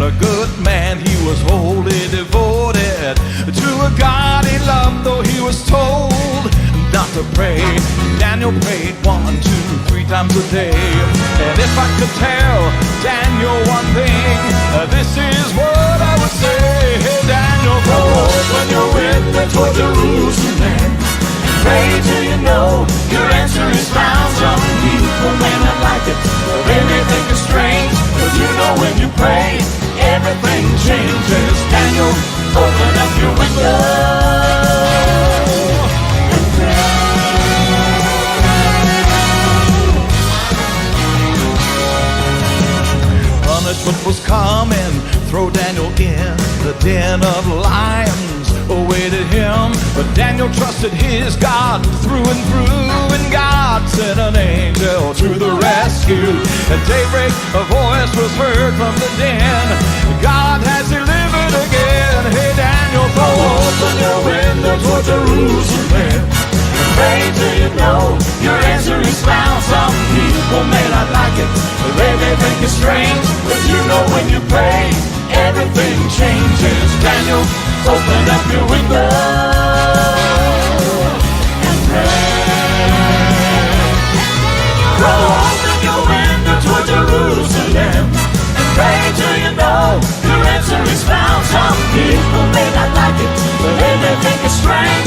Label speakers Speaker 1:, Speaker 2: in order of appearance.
Speaker 1: a good man. He was wholly devoted to a God he loved, though he was told not to pray. Daniel prayed 1, 2, 3 times a day. And if I could tell Daniel one thing, this is what I would say. Hey Daniel, go open your window toward Jerusalem. Pray till you know your answer is found. Some people may not like it, they may think it's strange, but you know when you pray, everything changes. Daniel, open up your window and pray. Punishment was coming, throw Daniel in the den of lions awaited him, but Daniel trusted his God through and through, and God sent an angel to the rescue. At daybreak a voice was heard from the den, God has delivered again. Hey Daniel, go open your window toward Jerusalem. Pray till you know your answer is found. Some people may not like it, they may think it's strange, but you know when you pray, everything changes. Daniel, open up your window and pray. Go open your window toward Jerusalem and pray till you know your answer is found. Some people may not like it, but they may think it's strange,